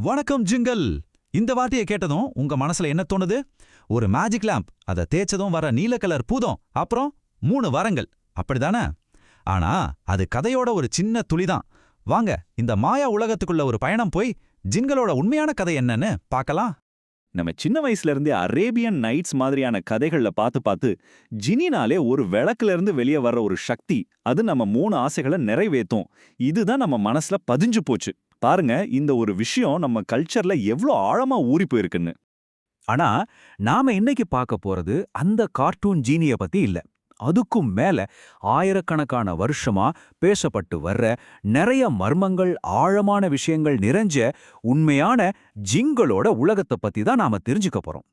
வணக்கம் ஜிங்கல். இந்த வார்த்தையை கேட்டதும் உங்க மனசுல என்ன தோணுது? ஒரு மேஜிக் லேம்ப், அதை தேய்ச்சதும் வர நீல கலர் பூதம், அப்புறம் 3 வரங்கள், அப்படிதானே? ஆனா அது கதையோட ஒரு சின்ன துளிதான். வாங்க இந்த மாயா உலகத்துக்குள்ள ஒரு பயணம் போய் ஜின்களோட உண்மையான கதை என்னன்னு பார்க்கலாம். நம்ம சின்ன வயசுல இருந்தே அரேபியன் நைட்ஸ் மாதிரியான கதைகள்ல பார்த்து பார்த்து ஜினினாலே ஒரு விளக்குல இருந்து வெளியே வர்ற ஒரு சக்தி, அது நம்ம 3 ஆசைகளை நிறைவேத்தும். இதுதான் நம்ம மனசுல பதிஞ்சு போச்சு. பாருங்க, இந்த ஒரு விஷயம் நம்ம கல்ச்சர்ல எவ்வளோ ஆழமா ஊறி போயிருக்குன்னு. ஆனா நாம இன்னைக்கு பார்க்க போறது அந்த கார்ட்டூன் ஜீனிய பத்தி இல்ல. அதுக்கும் மேல ஆயிரக்கணக்கான வருஷமா பேசப்பட்டு வர்ற நிறைய மர்மங்கள், ஆழமான விஷயங்கள் நிறைஞ்ச உண்மையான ஜிங்களோட உலகத்தை பத்தி தான் நாம தெரிஞ்சுக்க போறோம்.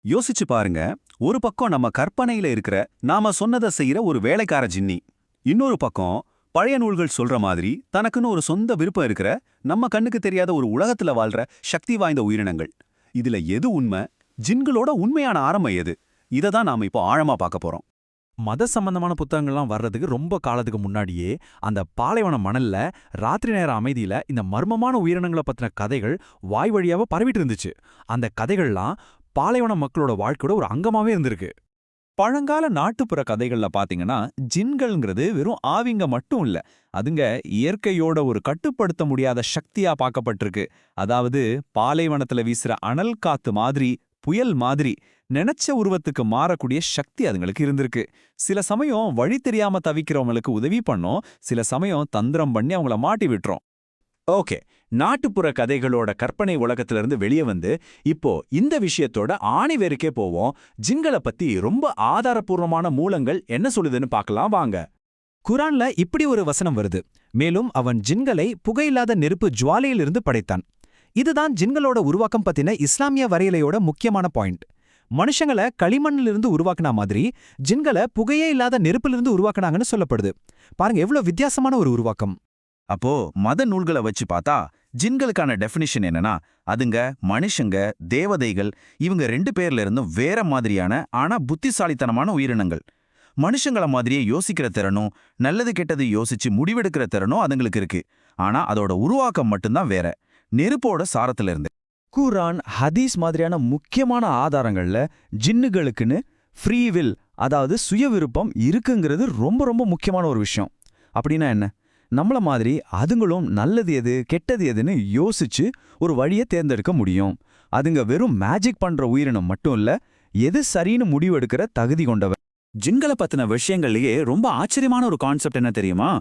யோசிச்சு பாருங்க, ஒரு பக்கம் நம்ம கற்பனையில இருக்கிற நாம சொன்னதை செய்யற ஒரு வேலைக்கார ஜின்னி, இன்னொரு பக்கம் பழைய நூல்கள் சொல்ற மாதிரி தனக்குன்னு ஒரு சொந்த விருப்பம் இருக்கிற நம்ம கண்ணுக்கு தெரியாத ஒரு உலகத்துல வாழ்ற சக்தி வாய்ந்த உயிரினங்கள். இதுல எது உண்மை? ஜின்களோட உண்மையான ஆரம்பம் எது? இதை தான் நாம இப்போ ஆழமா பார்க்க போறோம். மத சம்பந்தமான புத்தகங்கள்லாம் வர்றதுக்கு ரொம்ப காலத்துக்கு முன்னாடியே அந்த பாலைவன மணல்ல ராத்திரி நேர அமைதியில இந்த மர்மமான உயிரினங்களை பத்தின கதைகள் வாய் வழியாவ பரவிட்டு இருந்துச்சு. அந்த கதைகள்லாம் பாலைவன மக்களோட வாழ்க்கையோட ஒரு அங்கமாவே இருந்திருக்கு. பழங்கால நாட்டுப்புற கதைகள்ல பாத்தீங்கன்னா ஜின்கள்ங்கிறது வெறும் ஆவிங்க மட்டும் இல்ல, அதுங்க இயற்கையோட ஒரு கட்டுப்படுத்த முடியாத சக்தியா பார்க்கப்பட்டிருக்கு. அதாவது பாலைவனத்துல வீசுற அனல் காத்து மாதிரி, புயல் மாதிரி நினைச்ச உருவத்துக்கு மாறக்கூடிய சக்தி அதுங்களுக்கு இருந்திருக்கு. சில சமயம் வழி தெரியாம தவிக்கிறவங்களுக்கு உதவி பண்ணோம், சில சமயம் தந்திரம் பண்ணி அவங்கள மாட்டி விட்டுரும். ஓகே, நாட்டுப்புற கதைகளோட கற்பனை உலகத்திலிருந்து வெளியே வந்து இப்போ இந்த விஷயத்தோட ஆணிவேருக்கே போவோம். ஜின்களை பத்தி ரொம்ப ஆதாரபூர்வமான மூலங்கள் என்ன சொல்லுதுன்னு பார்க்கலாம் வாங்க. குரான்ல இப்படி ஒரு வசனம் வருது. மேலும் அவன் ஜின்களை புகையில்லாத நெருப்பு ஜுவாலையிலிருந்து படைத்தான். இதுதான் ஜின்களோட உருவாக்கம் பத்தின இஸ்லாமிய வரையலையோட முக்கியமான பாயிண்ட். மனுஷங்களை களிமண்ணிலிருந்து உருவாக்குனா மாதிரி ஜின்களை புகையே இல்லாத நெருப்பிலிருந்து உருவாக்குனாங்கன்னு சொல்லப்படுது. பாருங்க எவ்வளவு வித்தியாசமான ஒரு உருவாக்கம். அப்போ மத நூல்களை வச்சு பார்த்தா ஜின்களுக்கான டெஃபினிஷன் என்னன்னா, அதுங்க மனுஷங்க, தேவதைகள், இவங்க 2 பேர்ல இருந்தும் வேற மாதிரியான ஆனா புத்திசாலித்தனமான உயிரினங்கள். மனுஷங்கள மாதிரியே யோசிக்கிற திறனும், நல்லது கெட்டது யோசிச்சு முடிவெடுக்கிற திறனும் அதுங்களுக்கு இருக்கு. ஆனா அதோட உருவாக்கம் மட்டும்தான் வேற, நெருப்போட சாரத்துல இருந்து. குரான், ஹதீஸ் மாதிரியான முக்கியமான ஆதாரங்கள்ல ஜின்னுகளுக்குன்னு ஃப்ரீவில், அதாவது சுய விருப்பம் இருக்குங்கிறது ரொம்ப ரொம்ப முக்கியமான ஒரு விஷயம். அப்படின்னா என்ன? நம்மள மாதிரி அதுங்களும் நல்லது எது கெட்டது எதுன்னு யோசிச்சு ஒரு வழியை தேர்ந்தெடுக்க முடியும். அதுங்க வெறும் மேஜிக் பண்ற உயிரினம் மட்டும் இல்ல, எது சரின்னு முடிவெடுக்கிற தகுதி கொண்டவர். ஜின்களை பத்தின விஷயங்கள்லயே ரொம்ப ஆச்சரியமான ஒரு கான்செப்ட் என்ன தெரியுமா?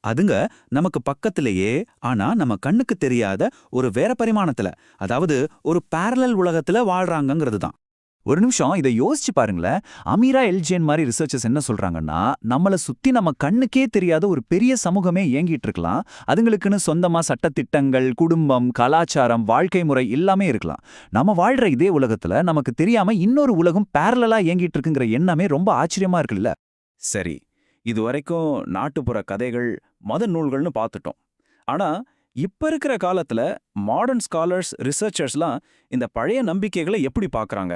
அதுங்க நமக்கு பக்கத்திலேயே, ஆனா நம்ம கண்ணுக்கு தெரியாத ஒரு வேற பரிமாணத்துல, அதாவது ஒரு பேரலல் உலகத்துல வாழ்றாங்கங்கிறது தான். ஒரு நிமிஷம் இதை யோசிச்சு பாருங்களேன். அமீரா எல்ஜேன் மாதிரி ரிசர்ச்சர்ஸ் என்ன சொல்றாங்கன்னா, நம்மள சுத்தி நம்ம கண்ணுக்கே தெரியாத ஒரு பெரிய சமூகமே இயங்கிட்டு இருக்கலாம். அதுங்களுக்குன்னு சொந்தமா சட்டத்திட்டங்கள், குடும்பம், கலாச்சாரம், வாழ்க்கை முறை எல்லாமே இருக்கலாம். நம்ம வாழ்ற இதே உலகத்துல நமக்கு தெரியாம இன்னொரு உலகம் பேரலலா இயங்கிட்டு இருக்குங்கிற எண்ணமே ரொம்ப ஆச்சரியமா இருக்குல்ல. சரி, இது வரைக்கும் நாட்டுப்புற கதைகள், மத நூல்கள்னு பார்த்துட்டோம். ஆனா இப்ப இருக்கிற காலத்துல மாடர்ன் ஸ்காலர்ஸ், ரிசர்ச்சர்ஸ்லாம் இந்த பழைய நம்பிக்கைகளை எப்படி பார்க்கறாங்க?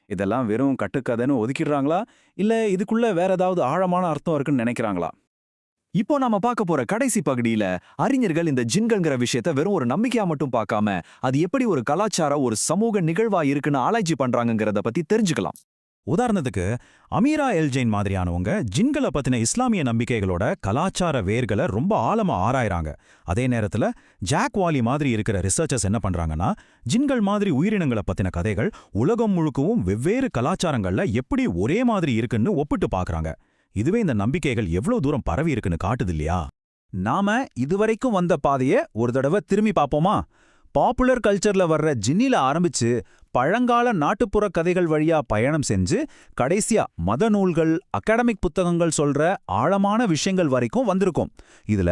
இதெல்லாம் வெறும் கட்டுக்கதைன்னு ஒதுக்கிடுறாங்களா, இல்ல இதுக்குள்ள வேற ஏதாவது ஆழமான அர்த்தம் இருக்குன்னு நினைக்கிறாங்களா? இப்போ நாம பார்க்க போற கடைசி பகுதியில அறிஞர்கள் இந்த ஜின்கள்ங்கிற விஷயத்த வெறும் ஒரு நம்பிக்கையா மட்டும் பார்க்காம, அது எப்படி ஒரு கலாச்சார, ஒரு சமூக நிகழ்வா இருக்குன்னு ஆராய்ச்சி பண்றாங்கங்கிறத பத்தி தெரிஞ்சுக்கலாம். உதாரணத்துக்கு அமீரா எல்ஜெயின் மாதிரியானவங்க ஜின்களை பத்தின இஸ்லாமிய நம்பிக்கைகளோட கலாச்சார வேர்களை ரொம்ப ஆழமா ஆராயறாங்க. அதே நேரத்துல ஜாக் வாலி மாதிரி இருக்கிற ரிசர்ச்சர்ஸ் என்ன பண்றாங்கன்னா, ஜின்கள் மாதிரி உயிரினங்களை பத்தின கதைகள் உலகம் முழுக்கவும் வெவ்வேறு கலாச்சாரங்கள்ல எப்படி ஒரே மாதிரி இருக்குன்னு ஒப்பிட்டு பார்க்கறாங்க. இதுவே இந்த நம்பிக்கைகள் எவ்வளவு தூரம் பரவி இருக்குன்னு காட்டுது இல்லையா? நாம இதுவரைக்கும் வந்த பாதையை ஒரு தடவை திரும்பி பார்ப்போமா? பாப்புலர் கல்ச்சர்ல வர்ற ஜின்னில ஆரம்பிச்சு பழங்கால நாட்டுப்புற கதைகள் வழியா பயணம் செஞ்சு கடைசியா மத நூல்கள், அகாடமிக் புத்தகங்கள் சொல்ற ஆழமான விஷயங்கள் வரைக்கும் வந்திருக்கோம். இதுல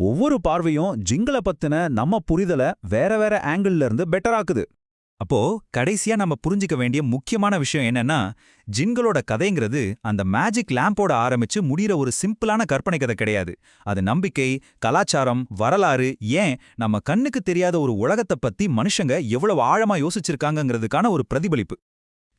ஒவ்வொரு பார்வையும் ஜின்களை பத்தின நம்ம புரிதலை வேற வேற ஆங்கிள் இருந்து பெட்டராக்குது. அப்போ கடைசியா நம்ம புரிஞ்சிக்க வேண்டிய முக்கியமான விஷயம் என்னன்னா, ஜின்களோட கதைங்கிறது அந்த மேஜிக் லேம்போட ஆரம்பிச்சு முடிகிற ஒரு சிம்பிளான கற்பனை கதை கிடையாது. அது நம்பிக்கை, கலாச்சாரம், வரலாறு, ஏன் நம்ம கண்ணுக்கு தெரியாத ஒரு உலகத்தை பத்தி மனுஷங்க எவ்வளவு ஆழமா யோசிச்சிருக்காங்கங்கிறதுக்கான ஒரு பிரதிபலிப்பு.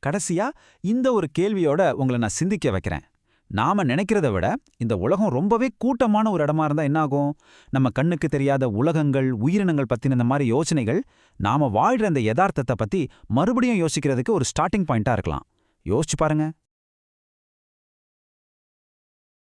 கடைசியா இந்த ஒரு கேள்வியோட உங்களை நான் சிந்திக்க வைக்கிறேன். நாம நினைக்கிறத விட இந்த உலகம் ரொம்பவே கூட்டமான ஒரு இடமா இருந்தா என்ன ஆகும்? நம்ம கண்ணுக்கு தெரியாத உலகங்கள், உயிரினங்கள் பத்தின இந்த மாதிரி யோசனைகள் நாம வாழ்ற இந்த யதார்த்தத்தை பத்தி மறுபடியும் யோசிக்கிறதுக்கு ஒரு ஸ்டார்டிங் பாயிண்டா இருக்கலாம். யோசிச்சு பாருங்க.